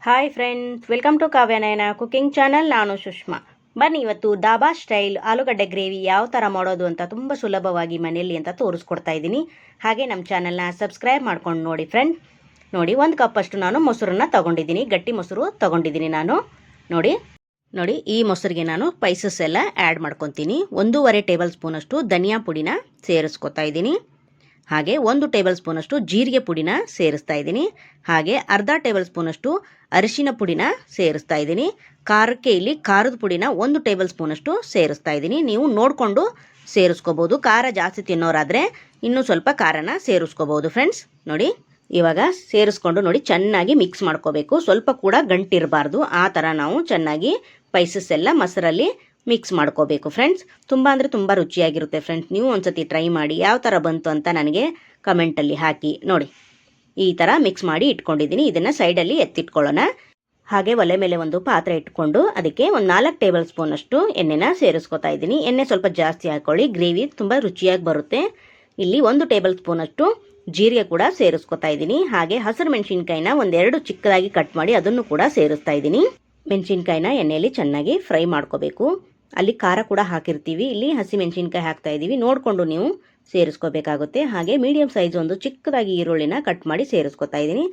Hi friends, welcome to Kavyanayana cooking channel. ನಾನು ಸುಷ್ಮಾ. ಬನ್ನಿ ಇವತ್ತು ದಾಬಾ ಸ್ಟೈಲ್ ಆಲೂಗಡ್ಡೆ ಗ್ರೇವಿ ಯಾವ ಥರ ಮಾಡೋದು ಅಂತ ತುಂಬ ಸುಲಭವಾಗಿ ಮನೆಯಲ್ಲಿ ಅಂತ ತೋರಿಸ್ಕೊಡ್ತಾ ಇದ್ದೀನಿ. ಹಾಗೆ ನಮ್ಮ ಚಾನಲ್ನ ಸಬ್ಸ್ಕ್ರೈಬ್ ಮಾಡ್ಕೊಂಡು ನೋಡಿ ಫ್ರೆಂಡ್. ನೋಡಿ, 1 ಕಪ್ ಅಷ್ಟು ನಾನು ಮೊಸರನ್ನ ತೊಗೊಂಡಿದ್ದೀನಿ. ಗಟ್ಟಿ ಮೊಸರು ತೊಗೊಂಡಿದ್ದೀನಿ ನಾನು. ನೋಡಿ ಈ ಮೊಸರಿಗೆ ನಾನು ಸ್ಪೈಸಸ್ ಎಲ್ಲ ಆ್ಯಡ್ ಮಾಡ್ಕೊತೀನಿ. 1.5 ಟೇಬಲ್ ಸ್ಪೂನಷ್ಟು ಧನಿಯಾ ಪುಡಿನ ಸೇರಿಸ್ಕೊತಾ ಇದ್ದೀನಿ. ಹಾಗೆ 1 ಟೇಬಲ್ ಸ್ಪೂನಷ್ಟು ಜೀರಿಗೆ ಪುಡಿನ ಸೇರಿಸ್ತಾ ಇದ್ದೀನಿ. ಹಾಗೆ ಅರ್ಧ ಟೇಬಲ್ ಸ್ಪೂನಷ್ಟು ಅರಿಶಿನ ಪುಡಿನ ಸೇರಿಸ್ತಾ ಇದ್ದೀನಿ. ಖಾರಕ್ಕೆ ಇಲ್ಲಿ ಖಾರದ ಪುಡಿನ 1 ಟೇಬಲ್ ಸ್ಪೂನಷ್ಟು ಸೇರಿಸ್ತಾ ಇದ್ದೀನಿ. ನೀವು ನೋಡಿಕೊಂಡು ಸೇರಿಸ್ಕೋಬೋದು. ಖಾರ ಜಾಸ್ತಿ ತಿನ್ನೋರಾದರೆ ಇನ್ನೂ ಸ್ವಲ್ಪ ಖಾರನ ಸೇರಿಸ್ಕೋಬೋದು ಫ್ರೆಂಡ್ಸ್. ನೋಡಿ, ಇವಾಗ ಸೇರಿಸ್ಕೊಂಡು ನೋಡಿ ಚೆನ್ನಾಗಿ ಮಿಕ್ಸ್ ಮಾಡ್ಕೋಬೇಕು. ಸ್ವಲ್ಪ ಕೂಡ ಗಂಟಿರಬಾರ್ದು. ಆ ಥರ ನಾವು ಚೆನ್ನಾಗಿ ಸ್ಪೈಸಸ್ ಎಲ್ಲ ಮೊಸರಲ್ಲಿ ಮಿಕ್ಸ್ ಮಾಡ್ಕೋಬೇಕು ಫ್ರೆಂಡ್ಸ್. ತುಂಬ ಅಂದರೆ ತುಂಬ ರುಚಿಯಾಗಿರುತ್ತೆ ಫ್ರೆಂಡ್ಸ್. ನೀವು ಒಂದ್ಸತಿ ಟ್ರೈ ಮಾಡಿ ಯಾವ ಥರ ಬಂತು ಅಂತ ನನಗೆ ಕಮೆಂಟಲ್ಲಿ ಹಾಕಿ. ನೋಡಿ, ಈ ಥರ ಮಿಕ್ಸ್ ಮಾಡಿ ಇಟ್ಕೊಂಡಿದ್ದೀನಿ. ಇದನ್ನು ಸೈಡಲ್ಲಿ ಎತ್ತಿಟ್ಕೊಳ್ಳೋಣ. ಹಾಗೆ ಒಲೆ ಮೇಲೆ ಒಂದು ಪಾತ್ರೆ ಇಟ್ಕೊಂಡು ಅದಕ್ಕೆ ಒಂದು 4 ಟೇಬಲ್ ಸ್ಪೂನಷ್ಟು ಎಣ್ಣೆನ ಸೇರಿಸ್ಕೊತಾ ಇದ್ದೀನಿ. ಎಣ್ಣೆ ಸ್ವಲ್ಪ ಜಾಸ್ತಿ ಹಾಕ್ಕೊಳ್ಳಿ, ಗ್ರೇವಿ ತುಂಬ ರುಚಿಯಾಗಿ ಬರುತ್ತೆ. ಇಲ್ಲಿ 1 ಟೇಬಲ್ ಸ್ಪೂನಷ್ಟು ಜೀರಿಗೆ ಕೂಡ ಸೇರಿಸ್ಕೊತಾ ಇದ್ದೀನಿ. ಹಾಗೆ ಹಸಿರು ಮೆಣಸಿನ್ಕಾಯಿನ 1-2 ಚಿಕ್ಕದಾಗಿ ಕಟ್ ಮಾಡಿ ಅದನ್ನು ಕೂಡ ಸೇರಿಸ್ತಾ ಇದ್ದೀನಿ. ಮೆಣಸಿನ್ಕಾಯಿನ ಎಣ್ಣೆಯಲ್ಲಿ ಚೆನ್ನಾಗಿ ಫ್ರೈ ಮಾಡ್ಕೋಬೇಕು. ಅಲ್ಲಿ ಖಾರ ಕೂಡ ಹಾಕಿರ್ತೀವಿ, ಇಲ್ಲಿ ಹಸಿ ಮೆಣಸಿನ್ಕಾಯಿ ಹಾಕ್ತಾ ಇದ್ದೀವಿ. ನೋಡಿಕೊಂಡು ನೀವು ಸೇರಿಸ್ಕೋಬೇಕಾಗುತ್ತೆ. ಹಾಗೆ ಮೀಡಿಯಂ ಸೈಜ್ ಒಂದು ಚಿಕ್ಕದಾಗಿ ಈರುಳ್ಳಿನ ಕಟ್ ಮಾಡಿ ಸೇರಿಸ್ಕೊತಾ ಇದ್ದೀನಿ.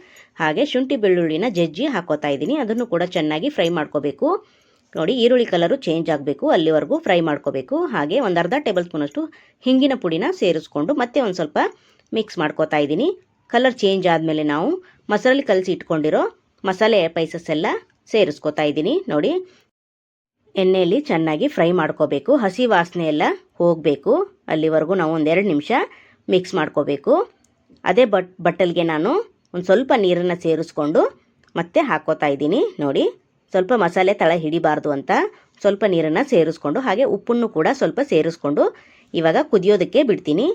ಹಾಗೆ ಶುಂಠಿ ಬೆಳ್ಳುಳ್ಳಿನ ಜಜ್ಜಿ ಹಾಕೋತಾ ಇದ್ದೀನಿ. ಅದನ್ನು ಕೂಡ ಚೆನ್ನಾಗಿ ಫ್ರೈ ಮಾಡ್ಕೋಬೇಕು. ನೋಡಿ, ಈರುಳ್ಳಿ ಕಲರು ಚೇಂಜ್ ಆಗಬೇಕು, ಅಲ್ಲಿವರೆಗೂ ಫ್ರೈ ಮಾಡ್ಕೋಬೇಕು. ಹಾಗೆ ಒಂದು ಅರ್ಧ ಟೇಬಲ್ ಸ್ಪೂನಷ್ಟು ಹಿಂಗಿನ ಪುಡಿನ ಸೇರಿಸ್ಕೊಂಡು ಮತ್ತೆ ಒಂದು ಸ್ವಲ್ಪ ಮಿಕ್ಸ್ ಮಾಡ್ಕೋತಾ ಇದ್ದೀನಿ. ಕಲರ್ ಚೇಂಜ್ ಆದಮೇಲೆ ನಾವು ಮೊಸರಲ್ಲಿ ಕಲಸಿ ಇಟ್ಕೊಂಡಿರೋ ಮಸಾಲೆ ಸ್ಪೈಸಸ್ ಎಲ್ಲ ಸೇರಿಸ್ಕೊತಾ ಇದ್ದೀನಿ. ನೋಡಿ, ಎಣ್ಣೆಯಲ್ಲಿ ಚೆನ್ನಾಗಿ ಫ್ರೈ ಮಾಡ್ಕೋಬೇಕು. ಹಸಿ ವಾಸನೆ ಎಲ್ಲ ಹೋಗಬೇಕು, ಅಲ್ಲಿವರೆಗೂ ನಾವು 1-2 ನಿಮಿಷ ಮಿಕ್ಸ್ ಮಾಡ್ಕೋಬೇಕು. ಅದೇ ಬಟ್ಟಲಿಗೆ ನಾನು ಒಂದು ಸ್ವಲ್ಪ ನೀರನ್ನು ಸೇರಿಸ್ಕೊಂಡು ಮತ್ತೆ ಹಾಕೋತಾ ಇದ್ದೀನಿ. ನೋಡಿ, ಸ್ವಲ್ಪ ಮಸಾಲೆ ತಳ ಹಿಡಿಬಾರ್ದು ಅಂತ ಸ್ವಲ್ಪ ನೀರನ್ನು ಸೇರಿಸ್ಕೊಂಡು ಹಾಗೆ ಉಪ್ಪನ್ನು ಕೂಡ ಸ್ವಲ್ಪ ಸೇರಿಸ್ಕೊಂಡು ಇವಾಗ ಕುದಿಯೋದಕ್ಕೆ ಬಿಡ್ತೀನಿ.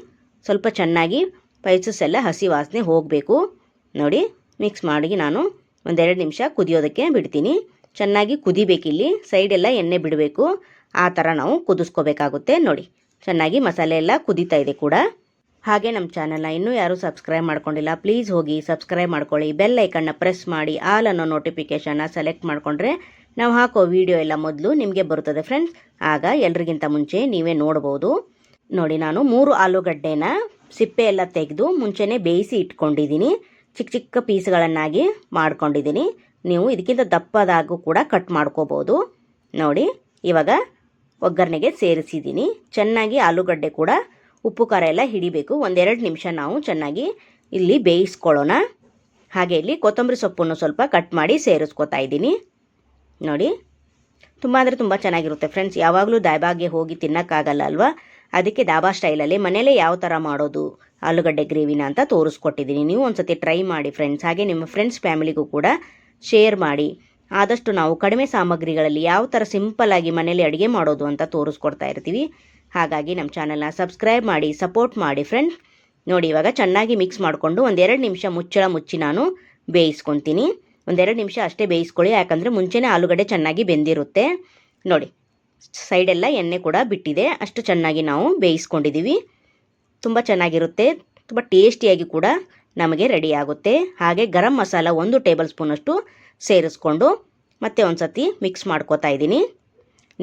ಸ್ವಲ್ಪ ಚೆನ್ನಾಗಿ ಸ್ಪೈಸಸ್ ಎಲ್ಲ ಹಸಿ ವಾಸನೆ ಹೋಗಬೇಕು. ನೋಡಿ, ಮಿಕ್ಸ್ ಮಾಡಿ ನಾನು 1-2 ನಿಮಿಷ ಕುದಿಯೋದಕ್ಕೆ ಬಿಡ್ತೀನಿ. ಚೆನ್ನಾಗಿ ಕುದಿಬೇಕಿಲ್ಲಿ, ಸೈಡೆಲ್ಲ ಎಣ್ಣೆ ಬಿಡಬೇಕು. ಆ ಥರ ನಾವು ಕುದಿಸ್ಕೋಬೇಕಾಗುತ್ತೆ. ನೋಡಿ, ಚೆನ್ನಾಗಿ ಮಸಾಲೆ ಎಲ್ಲ ಕುದೀತಾ ಇದೆ ಕೂಡ. ಹಾಗೆ ನಮ್ಮ ಚಾನಲ್ನ ಇನ್ನೂ ಯಾರೂ ಸಬ್ಸ್ಕ್ರೈಬ್ ಮಾಡ್ಕೊಂಡಿಲ್ಲ, ಪ್ಲೀಸ್ ಹೋಗಿ ಸಬ್ಸ್ಕ್ರೈಬ್ ಮಾಡ್ಕೊಳ್ಳಿ. ಬೆಲ್ ಐಕನ್ನ ಪ್ರೆಸ್ ಮಾಡಿ ಆಲ್ ಅನ್ನೋ ನೋಟಿಫಿಕೇಷನ್ನ ಸೆಲೆಕ್ಟ್ ಮಾಡಿಕೊಂಡ್ರೆ ನಾವು ಹಾಕೋ ವಿಡಿಯೋ ಎಲ್ಲ ಮೊದಲು ನಿಮಗೆ ಬರುತ್ತದೆ ಫ್ರೆಂಡ್ಸ್. ಆಗ ಎಲ್ರಿಗಿಂತ ಮುಂಚೆ ನೀವೇ ನೋಡ್ಬೋದು. ನೋಡಿ, ನಾನು 3 ಆಲೂಗಡ್ಡೆನ ಸಿಪ್ಪೆ ಎಲ್ಲ ತೆಗೆದು ಮುಂಚೆನೇ ಬೇಯಿಸಿ ಇಟ್ಕೊಂಡಿದ್ದೀನಿ. ಚಿಕ್ಕ ಚಿಕ್ಕ ಪೀಸ್ಗಳನ್ನಾಗಿ ಮಾಡ್ಕೊಂಡಿದ್ದೀನಿ. ನೀವು ಇದಕ್ಕಿಂತ ದಪ್ಪದಾಗೂ ಕೂಡ ಕಟ್ ಮಾಡ್ಕೋಬೋದು. ನೋಡಿ, ಇವಾಗ ಒಗ್ಗರಣೆಗೆ ಸೇರಿಸಿದ್ದೀನಿ. ಚೆನ್ನಾಗಿ ಆಲೂಗಡ್ಡೆ ಕೂಡ ಉಪ್ಪು ಖಾರ ಎಲ್ಲ ಹಿಡಿಬೇಕು. 1-2 ನಿಮಿಷ ನಾವು ಚೆನ್ನಾಗಿ ಇಲ್ಲಿ ಬೇಯಿಸ್ಕೊಳ್ಳೋಣ. ಹಾಗೆ ಇಲ್ಲಿ ಕೊತ್ತಂಬರಿ ಸೊಪ್ಪನ್ನು ಸ್ವಲ್ಪ ಕಟ್ ಮಾಡಿ ಸೇರಿಸ್ಕೊತಾ ಇದ್ದೀನಿ. ನೋಡಿ, ತುಂಬ ಅಂದರೆ ತುಂಬ ಚೆನ್ನಾಗಿರುತ್ತೆ ಫ್ರೆಂಡ್ಸ್. ಯಾವಾಗಲೂ ದಾಬಾಗೆ ಹೋಗಿ ತಿನ್ನೋಕ್ಕಾಗಲ್ಲ ಅಲ್ವಾ, ಅದಕ್ಕೆ ದಾಬಾ ಸ್ಟೈಲಲ್ಲಿ ಮನೇಲೇ ಯಾವ ಥರ ಮಾಡೋದು ಆಲೂಗಡ್ಡೆ ಗ್ರೇವಿನ ಅಂತ ತೋರಿಸ್ಕೊಟ್ಟಿದ್ದೀನಿ. ನೀವು ಒಂದ್ಸತಿ ಟ್ರೈ ಮಾಡಿ ಫ್ರೆಂಡ್ಸ್. ಹಾಗೆ ನಿಮ್ಮ ಫ್ರೆಂಡ್ಸ್ ಫ್ಯಾಮಿಲಿಗೂ ಕೂಡ ಶೇರ್ ಮಾಡಿ. ಆದಷ್ಟು ನಾವು ಕಡಿಮೆ ಸಾಮಗ್ರಿಗಳಲ್ಲಿ ಯಾವ ಥರ ಸಿಂಪಲ್ಲಾಗಿ ಮನೇಲಿ ಅಡುಗೆ ಮಾಡೋದು ಅಂತ ತೋರಿಸ್ಕೊಡ್ತಾ ಇರ್ತೀವಿ. ಹಾಗಾಗಿ ನಮ್ಮ ಚಾನಲ್ನ ಸಬ್ಸ್ಕ್ರೈಬ್ ಮಾಡಿ ಸಪೋರ್ಟ್ ಮಾಡಿ ಫ್ರೆಂಡ್ಸ್. ನೋಡಿ, ಇವಾಗ ಚೆನ್ನಾಗಿ ಮಿಕ್ಸ್ ಮಾಡಿಕೊಂಡು 1-2 ನಿಮಿಷ ಮುಚ್ಚಿ ನಾನು ಬೇಯಿಸ್ಕೊತೀನಿ. 1-2 ನಿಮಿಷ ಅಷ್ಟೇ ಬೇಯಿಸ್ಕೊಳ್ಳಿ, ಯಾಕಂದರೆ ಮುಂಚೆನೇ ಆಲೂಗಡ್ಡೆ ಚೆನ್ನಾಗಿ ಬೆಂದಿರುತ್ತೆ. ನೋಡಿ, ಸೈಡೆಲ್ಲ ಎಣ್ಣೆ ಕೂಡ ಬಿಟ್ಟಿದೆ. ಅಷ್ಟು ಚೆನ್ನಾಗಿ ನಾವು ಬೇಯಿಸ್ಕೊಂಡಿದ್ದೀವಿ. ತುಂಬ ಚೆನ್ನಾಗಿರುತ್ತೆ, ತುಂಬ ಟೇಸ್ಟಿಯಾಗಿ ಕೂಡ ನಮಗೆ ರೆಡಿ ಆಗುತ್ತೆ. ಹಾಗೆ ಗರಂ ಮಸಾಲ 1 ಟೇಬಲ್ ಸ್ಪೂನಷ್ಟು ಸೇರಿಸ್ಕೊಂಡು ಮತ್ತೆ ಒಂದು ಸತಿ ಮಿಕ್ಸ್ ಮಾಡ್ಕೋತಾ ಇದ್ದೀನಿ.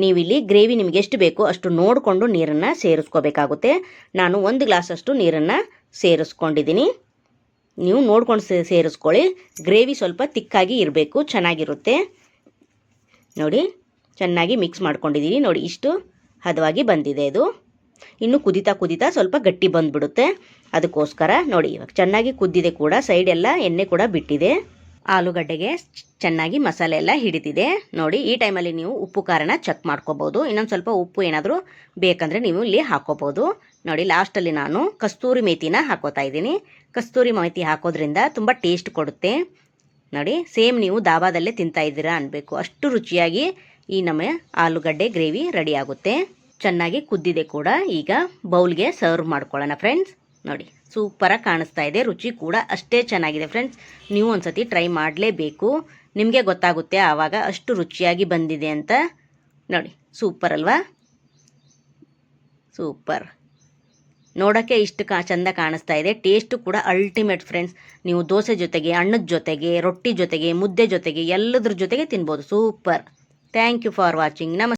ನೀವಿಲ್ಲಿ ಗ್ರೇವಿ ನಿಮಗೆ ಎಷ್ಟು ಬೇಕೋ ಅಷ್ಟು ನೋಡಿಕೊಂಡು ನೀರನ್ನು ಸೇರಿಸ್ಕೋಬೇಕಾಗುತ್ತೆ. ನಾನು 1 ಗ್ಲಾಸಷ್ಟು ನೀರನ್ನು ಸೇರಿಸ್ಕೊಂಡಿದ್ದೀನಿ. ನೀವು ನೋಡ್ಕೊಂಡು ಸೇರಿಸ್ಕೊಳ್ಳಿ. ಗ್ರೇವಿ ಸ್ವಲ್ಪ ತಿಕ್ಕಾಗಿ ಇರಬೇಕು, ಚೆನ್ನಾಗಿರುತ್ತೆ. ನೋಡಿ, ಚೆನ್ನಾಗಿ ಮಿಕ್ಸ್ ಮಾಡ್ಕೊಂಡಿದ್ದೀನಿ. ನೋಡಿ, ಇಷ್ಟು ಹದವಾಗಿ ಬಂದಿದೆ. ಇದು ಇನ್ನು ಕುದೀತಾ ಸ್ವಲ್ಪ ಗಟ್ಟಿ ಬಂದುಬಿಡುತ್ತೆ. ಅದಕ್ಕೋಸ್ಕರ ನೋಡಿ, ಇವಾಗ ಚೆನ್ನಾಗಿ ಕುದ್ದಿದೆ ಕೂಡ, ಸೈಡೆಲ್ಲ ಎಣ್ಣೆ ಕೂಡ ಬಿಟ್ಟಿದೆ. ಆಲೂಗಡ್ಡೆಗೆ ಚೆನ್ನಾಗಿ ಮಸಾಲೆ ಎಲ್ಲ ಹಿಡಿತಿದೆ. ನೋಡಿ, ಈ ಟೈಮಲ್ಲಿ ನೀವು ಉಪ್ಪು ಖಾರನ ಚೆಕ್ ಮಾಡ್ಕೋಬೋದು. ಇನ್ನೊಂದು ಸ್ವಲ್ಪ ಉಪ್ಪು ಏನಾದರೂ ಬೇಕಂದರೆ ನೀವು ಇಲ್ಲಿ ಹಾಕೋಬೋದು. ನೋಡಿ, ಲಾಸ್ಟಲ್ಲಿ ನಾನು ಕಸ್ತೂರಿ ಮೇಥಿನ ಹಾಕೋತಾ ಇದ್ದೀನಿ. ಕಸ್ತೂರಿ ಮೇಥಿ ಹಾಕೋದ್ರಿಂದ ತುಂಬ ಟೇಸ್ಟ್ ಕೊಡುತ್ತೆ. ನೋಡಿ, ಸೇಮ್ ನೀವು ದಾಬಾದಲ್ಲೇ ತಿಂತಾ ಇದ್ದೀರಾ ಅನ್ಬೇಕು, ಅಷ್ಟು ರುಚಿಯಾಗಿ ಈ ನಮ್ಮ ಆಲೂಗಡ್ಡೆ ಗ್ರೇವಿ ರೆಡಿ ಆಗುತ್ತೆ. ಚೆನ್ನಾಗಿ ಕುದ್ದಿದೆ ಕೂಡ. ಈಗ ಬೌಲ್ಗೆ ಸರ್ವ್ ಮಾಡ್ಕೊಳ್ಳೋಣ ಫ್ರೆಂಡ್ಸ್. ನೋಡಿ, ಸೂಪರಾಗಿ ಕಾಣಿಸ್ತಾ ಇದೆ. ರುಚಿ ಕೂಡ ಅಷ್ಟೇ ಚೆನ್ನಾಗಿದೆ ಫ್ರೆಂಡ್ಸ್. ನೀವು ಒಂದ್ಸತಿ ಟ್ರೈ ಮಾಡಲೇಬೇಕು, ನಿಮಗೆ ಗೊತ್ತಾಗುತ್ತೆ ಆವಾಗ ಅಷ್ಟು ರುಚಿಯಾಗಿ ಬಂದಿದೆ ಅಂತ. ನೋಡಿ, ಸೂಪರ್ ಅಲ್ವಾ, ಸೂಪರ್. ನೋಡೋಕ್ಕೆ ಇಷ್ಟು ಚಂದ ಕಾಣಿಸ್ತಾ ಇದೆ. ಟೇಸ್ಟು ಕೂಡ ಅಲ್ಟಿಮೇಟ್ ಫ್ರೆಂಡ್ಸ್. ನೀವು ದೋಸೆ ಜೊತೆಗೆ, ಅನ್ನದ ಜೊತೆಗೆ, ರೊಟ್ಟಿ ಜೊತೆಗೆ, ಮುದ್ದೆ ಜೊತೆಗೆ ಎಲ್ಲದ್ರ ಜೊತೆಗೆ ತಿನ್ಬೋದು. Super. Thank you for watching. ನಮಸ್ತೆ.